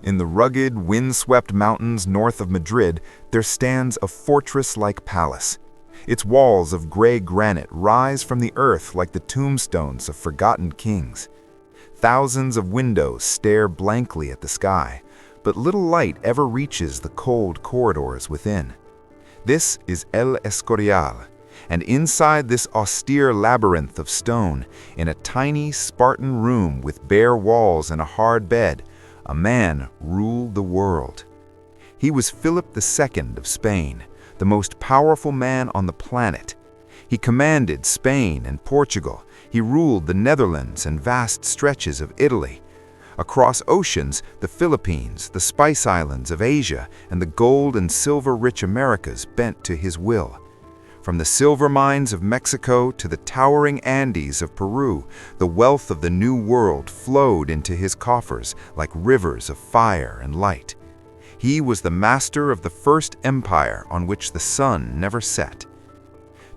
In the rugged, wind-swept mountains north of Madrid, there stands a fortress-like palace. Its walls of gray granite rise from the earth like the tombstones of forgotten kings. Thousands of windows stare blankly at the sky, but little light ever reaches the cold corridors within. This is El Escorial, and inside this austere labyrinth of stone, in a tiny Spartan room with bare walls and a hard bed, a man ruled the world. He was Philip II of Spain, the most powerful man on the planet. He commanded Spain and Portugal. He ruled the Netherlands and vast stretches of Italy. Across oceans, the Philippines, the Spice Islands of Asia, and the gold and silver-rich Americas bent to his will. From the silver mines of Mexico to the towering Andes of Peru, the wealth of the New World flowed into his coffers like rivers of fire and light. He was the master of the first empire on which the sun never set.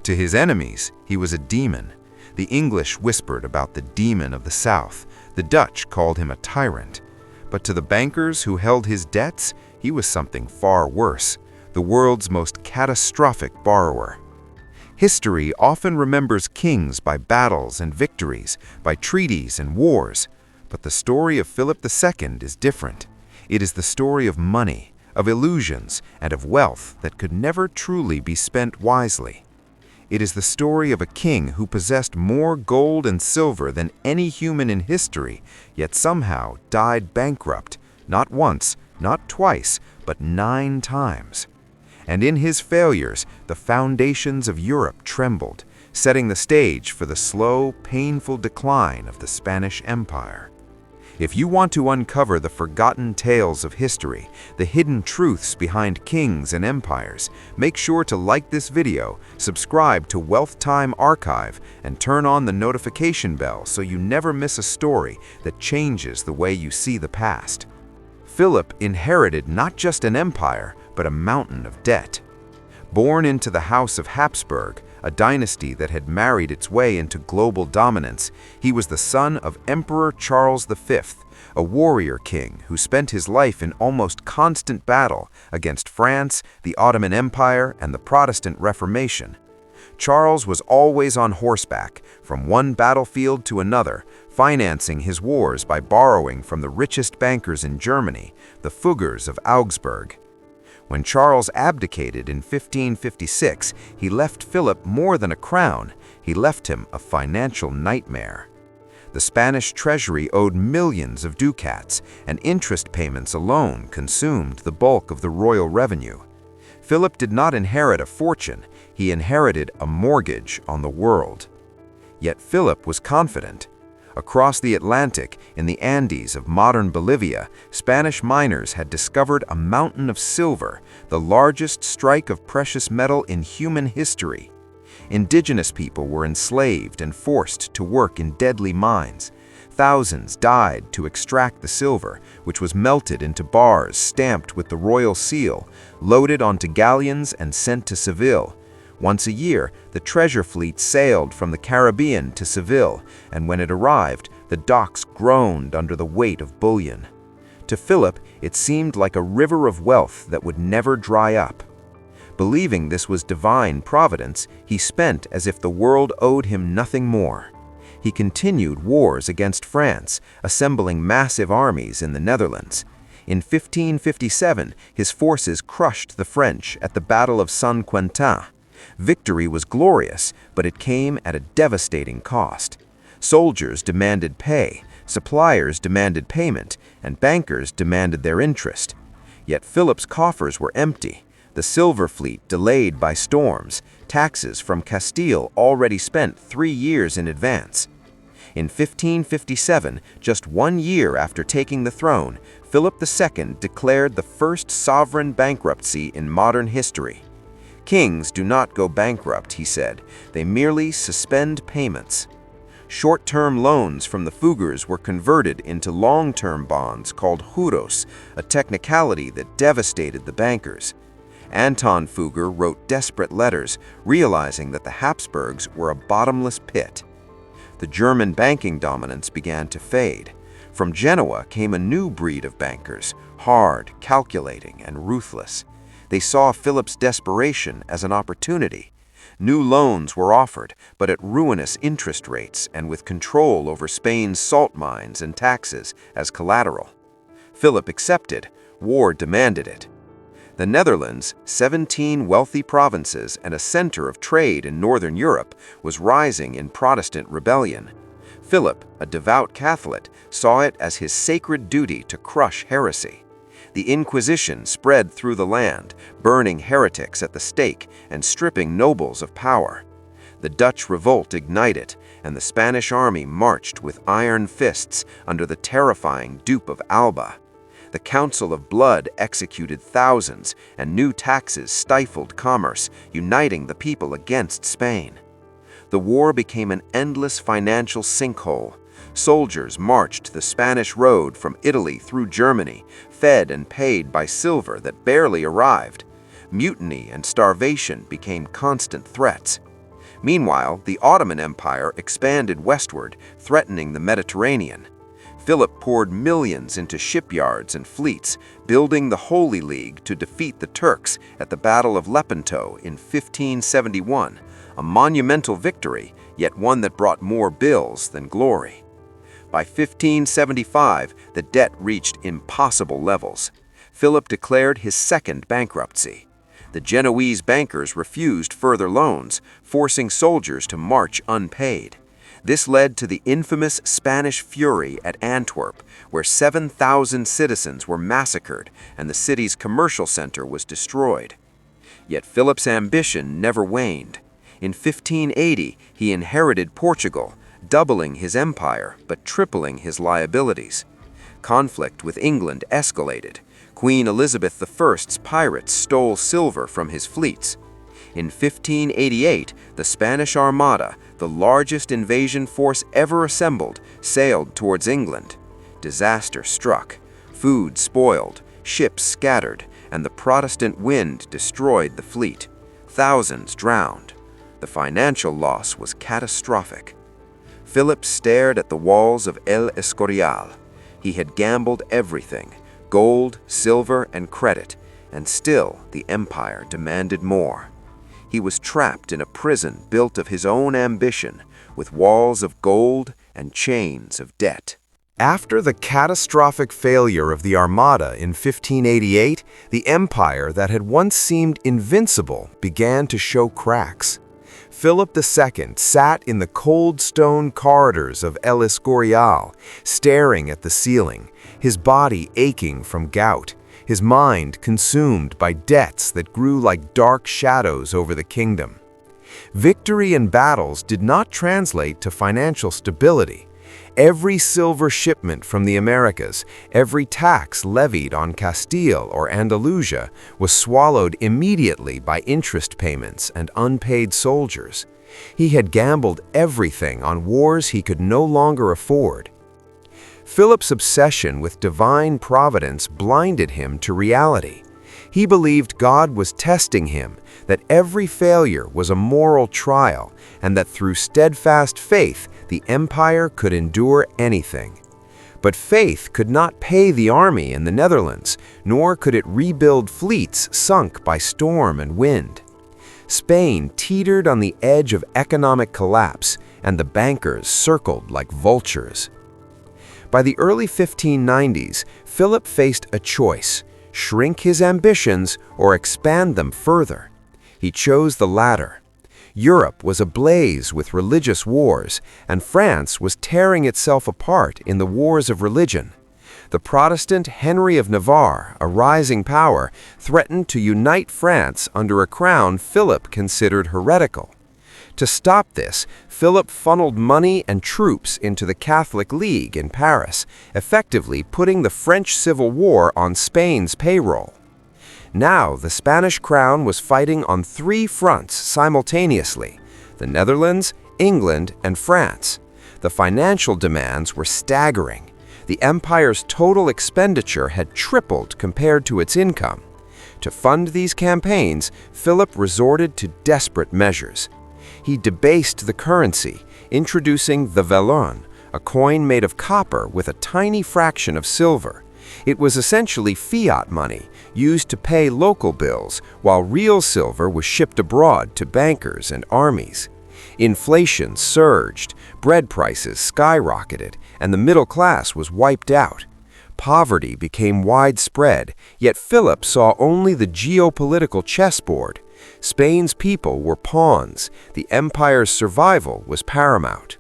To his enemies, he was a demon. The English whispered about the demon of the South. The Dutch called him a tyrant. But to the bankers who held his debts, he was something far worse, the world's most catastrophic borrower. History often remembers kings by battles and victories, by treaties and wars. But the story of Philip II is different. It is the story of money, of illusions, and of wealth that could never truly be spent wisely. It is the story of a king who possessed more gold and silver than any human in history, yet somehow died bankrupt, not once, not twice, but 9 times. And in his failures, the foundations of Europe trembled, setting the stage for the slow, painful decline of the Spanish Empire. If you want to uncover the forgotten tales of history, the hidden truths behind kings and empires, make sure to like this video, subscribe to Wealth Time Archive, and turn on the notification bell so you never miss a story that changes the way you see the past. Philip inherited not just an empire, but a mountain of debt. Born into the House of Habsburg, a dynasty that had married its way into global dominance, he was the son of Emperor Charles V, a warrior king who spent his life in almost constant battle against France, the Ottoman Empire, and the Protestant Reformation. Charles was always on horseback, from one battlefield to another, financing his wars by borrowing from the richest bankers in Germany, the Fuggers of Augsburg. When Charles abdicated in 1556, he left Philip more than a crown. He left him a financial nightmare. The Spanish treasury owed millions of ducats, and interest payments alone consumed the bulk of the royal revenue. Philip did not inherit a fortune, he inherited a mortgage on the world. Yet Philip was confident. Across the Atlantic, in the Andes of modern Bolivia, Spanish miners had discovered a mountain of silver, the largest strike of precious metal in human history. Indigenous people were enslaved and forced to work in deadly mines. Thousands died to extract the silver, which was melted into bars stamped with the royal seal, loaded onto galleons and sent to Seville. Once a year, the treasure fleet sailed from the Caribbean to Seville, and when it arrived, the docks groaned under the weight of bullion. To Philip, it seemed like a river of wealth that would never dry up. Believing this was divine providence, he spent as if the world owed him nothing more. He continued wars against France, assembling massive armies in the Netherlands. In 1557, his forces crushed the French at the Battle of Saint-Quentin. Victory was glorious, but it came at a devastating cost. Soldiers demanded pay, suppliers demanded payment, and bankers demanded their interest. Yet Philip's coffers were empty, the silver fleet delayed by storms, taxes from Castile already spent 3 years in advance. In 1557, just 1 year after taking the throne, Philip II declared the first sovereign bankruptcy in modern history. Kings do not go bankrupt, he said. They merely suspend payments. Short-term loans from the Fuggers were converted into long-term bonds called juros, a technicality that devastated the bankers. Anton Fugger wrote desperate letters, realizing that the Habsburgs were a bottomless pit. The German banking dominance began to fade. From Genoa came a new breed of bankers, hard, calculating, and ruthless. They saw Philip's desperation as an opportunity. New loans were offered, but at ruinous interest rates and with control over Spain's salt mines and taxes as collateral. Philip accepted. War demanded it. The Netherlands, 17 wealthy provinces and a center of trade in northern Europe, was rising in Protestant rebellion. Philip, a devout Catholic, saw it as his sacred duty to crush heresy. The Inquisition spread through the land, burning heretics at the stake and stripping nobles of power. The Dutch revolt ignited, and the Spanish army marched with iron fists under the terrifying Duke of Alba. The Council of Blood executed thousands, and new taxes stifled commerce, uniting the people against Spain. The war became an endless financial sinkhole. Soldiers marched the Spanish road from Italy through Germany, fed and paid by silver that barely arrived. Mutiny and starvation became constant threats. Meanwhile, the Ottoman Empire expanded westward, threatening the Mediterranean. Philip poured millions into shipyards and fleets, building the Holy League to defeat the Turks at the Battle of Lepanto in 1571, a monumental victory, yet one that brought more bills than glory. By 1575, the debt reached impossible levels. Philip declared his second bankruptcy. The Genoese bankers refused further loans, forcing soldiers to march unpaid. This led to the infamous Spanish Fury at Antwerp, where 7,000 citizens were massacred and the city's commercial center was destroyed. Yet Philip's ambition never waned. In 1580, he inherited Portugal, doubling his empire but tripling his liabilities. Conflict with England escalated. Queen Elizabeth I's pirates stole silver from his fleets. In 1588, the Spanish Armada, the largest invasion force ever assembled, sailed towards England. Disaster struck. Food spoiled, ships scattered, and the Protestant wind destroyed the fleet. Thousands drowned. The financial loss was catastrophic. Philip stared at the walls of El Escorial. He had gambled everything, gold, silver, and credit, and still the empire demanded more. He was trapped in a prison built of his own ambition, with walls of gold and chains of debt. After the catastrophic failure of the Armada in 1588, the empire that had once seemed invincible began to show cracks. Philip II sat in the cold stone corridors of El Escorial, staring at the ceiling, his body aching from gout, his mind consumed by debts that grew like dark shadows over the kingdom. Victory in battles did not translate to financial stability. Every silver shipment from the Americas, every tax levied on Castile or Andalusia was swallowed immediately by interest payments and unpaid soldiers. He had gambled everything on wars he could no longer afford. Philip's obsession with divine providence blinded him to reality. He believed God was testing him, that every failure was a moral trial, and that through steadfast faith, the empire could endure anything. But faith could not pay the army in the Netherlands, nor could it rebuild fleets sunk by storm and wind. Spain teetered on the edge of economic collapse, and the bankers circled like vultures. By the early 1590s, Philip faced a choice: shrink his ambitions or expand them further. He chose the latter. Europe was ablaze with religious wars, and France was tearing itself apart in the wars of religion. The Protestant Henry of Navarre, a rising power, threatened to unite France under a crown Philip considered heretical. To stop this, Philip funneled money and troops into the Catholic League in Paris, effectively putting the French Civil War on Spain's payroll. Now, the Spanish crown was fighting on three fronts simultaneously: the Netherlands, England, and France. The financial demands were staggering. The empire's total expenditure had tripled compared to its income. To fund these campaigns, Philip resorted to desperate measures. He debased the currency, introducing the vallon, a coin made of copper with a tiny fraction of silver. It was essentially fiat money, used to pay local bills, while real silver was shipped abroad to bankers and armies. Inflation surged, bread prices skyrocketed, and the middle class was wiped out. Poverty became widespread, yet Philip saw only the geopolitical chessboard. Spain's people were pawns. The empire's survival was paramount.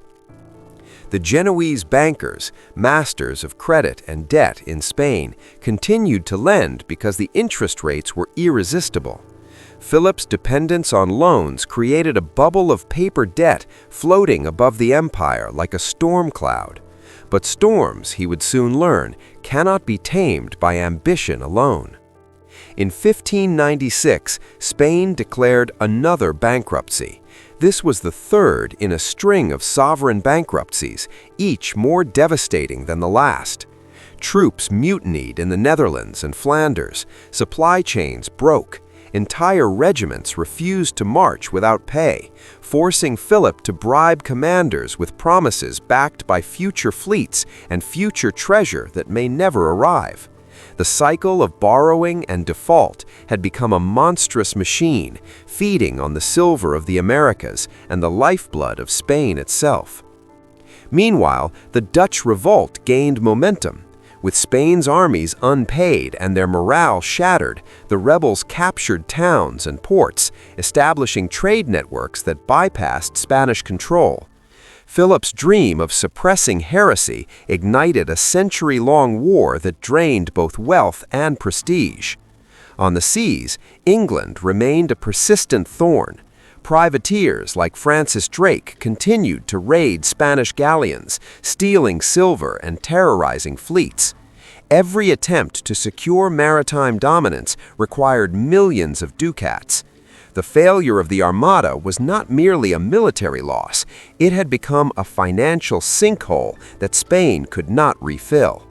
The Genoese bankers, masters of credit and debt in Spain, continued to lend because the interest rates were irresistible. Philip's dependence on loans created a bubble of paper debt floating above the empire like a storm cloud. But storms, he would soon learn, cannot be tamed by ambition alone. In 1596, Spain declared another bankruptcy. This was the third in a string of sovereign bankruptcies, each more devastating than the last. Troops mutinied in the Netherlands and Flanders, supply chains broke, entire regiments refused to march without pay, forcing Philip to bribe commanders with promises backed by future fleets and future treasure that may never arrive. The cycle of borrowing and default had become a monstrous machine, feeding on the silver of the Americas and the lifeblood of Spain itself. Meanwhile, the Dutch revolt gained momentum. With Spain's armies unpaid and their morale shattered, the rebels captured towns and ports, establishing trade networks that bypassed Spanish control. Philip's dream of suppressing heresy ignited a century-long war that drained both wealth and prestige. On the seas, England remained a persistent thorn. Privateers like Francis Drake continued to raid Spanish galleons, stealing silver and terrorizing fleets. Every attempt to secure maritime dominance required millions of ducats. The failure of the Armada was not merely a military loss, it had become a financial sinkhole that Spain could not refill.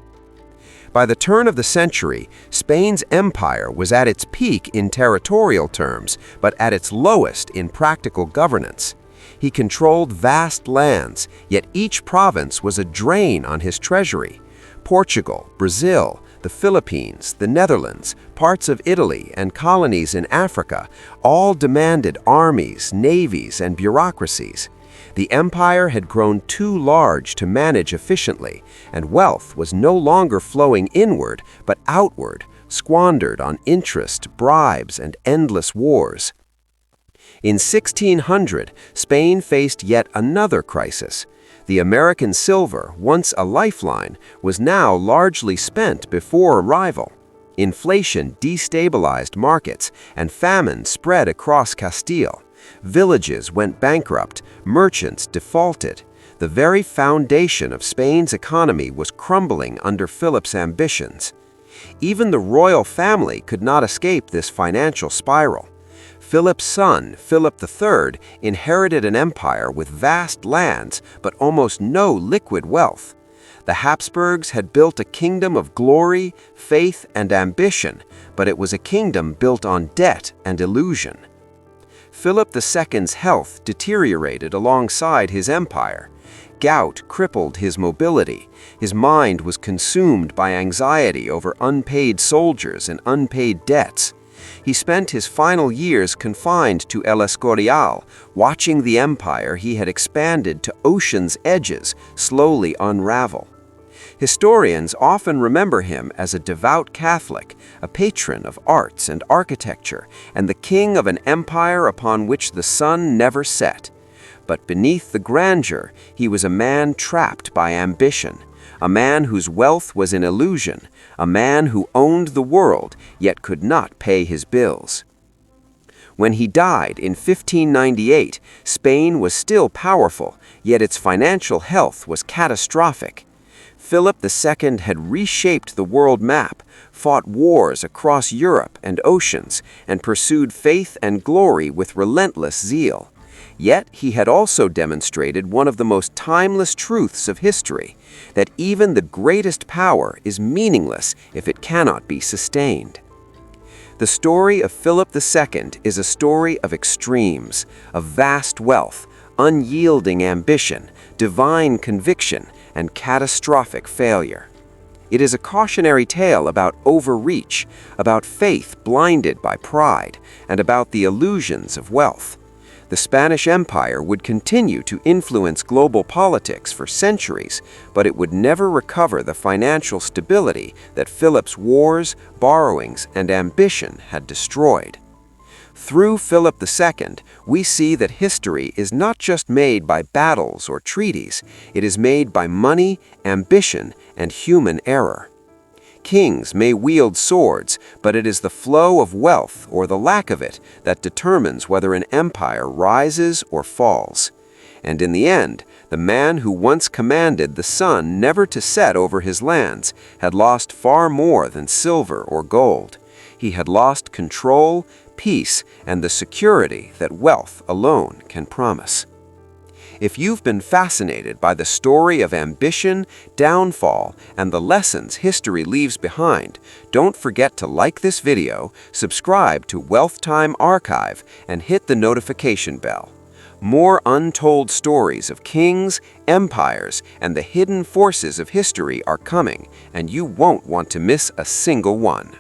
By the turn of the century, Spain's empire was at its peak in territorial terms, but at its lowest in practical governance. He controlled vast lands, yet each province was a drain on his treasury. Portugal, Brazil, the Philippines, the Netherlands, parts of Italy, and colonies in Africa all demanded armies, navies, and bureaucracies. The empire had grown too large to manage efficiently, and wealth was no longer flowing inward but outward, squandered on interest, bribes, and endless wars. In 1600, Spain faced yet another crisis. The American silver, once a lifeline, was now largely spent before arrival. Inflation destabilized markets, and famine spread across Castile. Villages went bankrupt, merchants defaulted. The very foundation of Spain's economy was crumbling under Philip's ambitions. Even the royal family could not escape this financial spiral. Philip's son, Philip III, inherited an empire with vast lands but almost no liquid wealth. The Habsburgs had built a kingdom of glory, faith, and ambition, but it was a kingdom built on debt and illusion. Philip II's health deteriorated alongside his empire. Gout crippled his mobility. His mind was consumed by anxiety over unpaid soldiers and unpaid debts. He spent his final years confined to El Escorial, watching the empire he had expanded to ocean's edges slowly unravel. Historians often remember him as a devout Catholic, a patron of arts and architecture, and the king of an empire upon which the sun never set. But beneath the grandeur, he was a man trapped by ambition, a man whose wealth was an illusion, a man who owned the world yet could not pay his bills. When he died in 1598, Spain was still powerful, yet its financial health was catastrophic. Philip II had reshaped the world map, fought wars across Europe and oceans, and pursued faith and glory with relentless zeal. Yet he had also demonstrated one of the most timeless truths of history, that even the greatest power is meaningless if it cannot be sustained. The story of Philip II is a story of extremes, of vast wealth, unyielding ambition, divine conviction, and catastrophic failure. It is a cautionary tale about overreach, about faith blinded by pride, and about the illusions of wealth. The Spanish Empire would continue to influence global politics for centuries, but it would never recover the financial stability that Philip's wars, borrowings, and ambition had destroyed. Through Philip II, we see that history is not just made by battles or treaties, it is made by money, ambition, and human error. Kings may wield swords, but it is the flow of wealth or the lack of it that determines whether an empire rises or falls. And in the end, the man who once commanded the sun never to set over his lands had lost far more than silver or gold. He had lost control, peace, and the security that wealth alone can promise. If you've been fascinated by the story of ambition, downfall, and the lessons history leaves behind, don't forget to like this video, subscribe to Wealth Time Archive, and hit the notification bell. More untold stories of kings, empires, and the hidden forces of history are coming, and you won't want to miss a single one.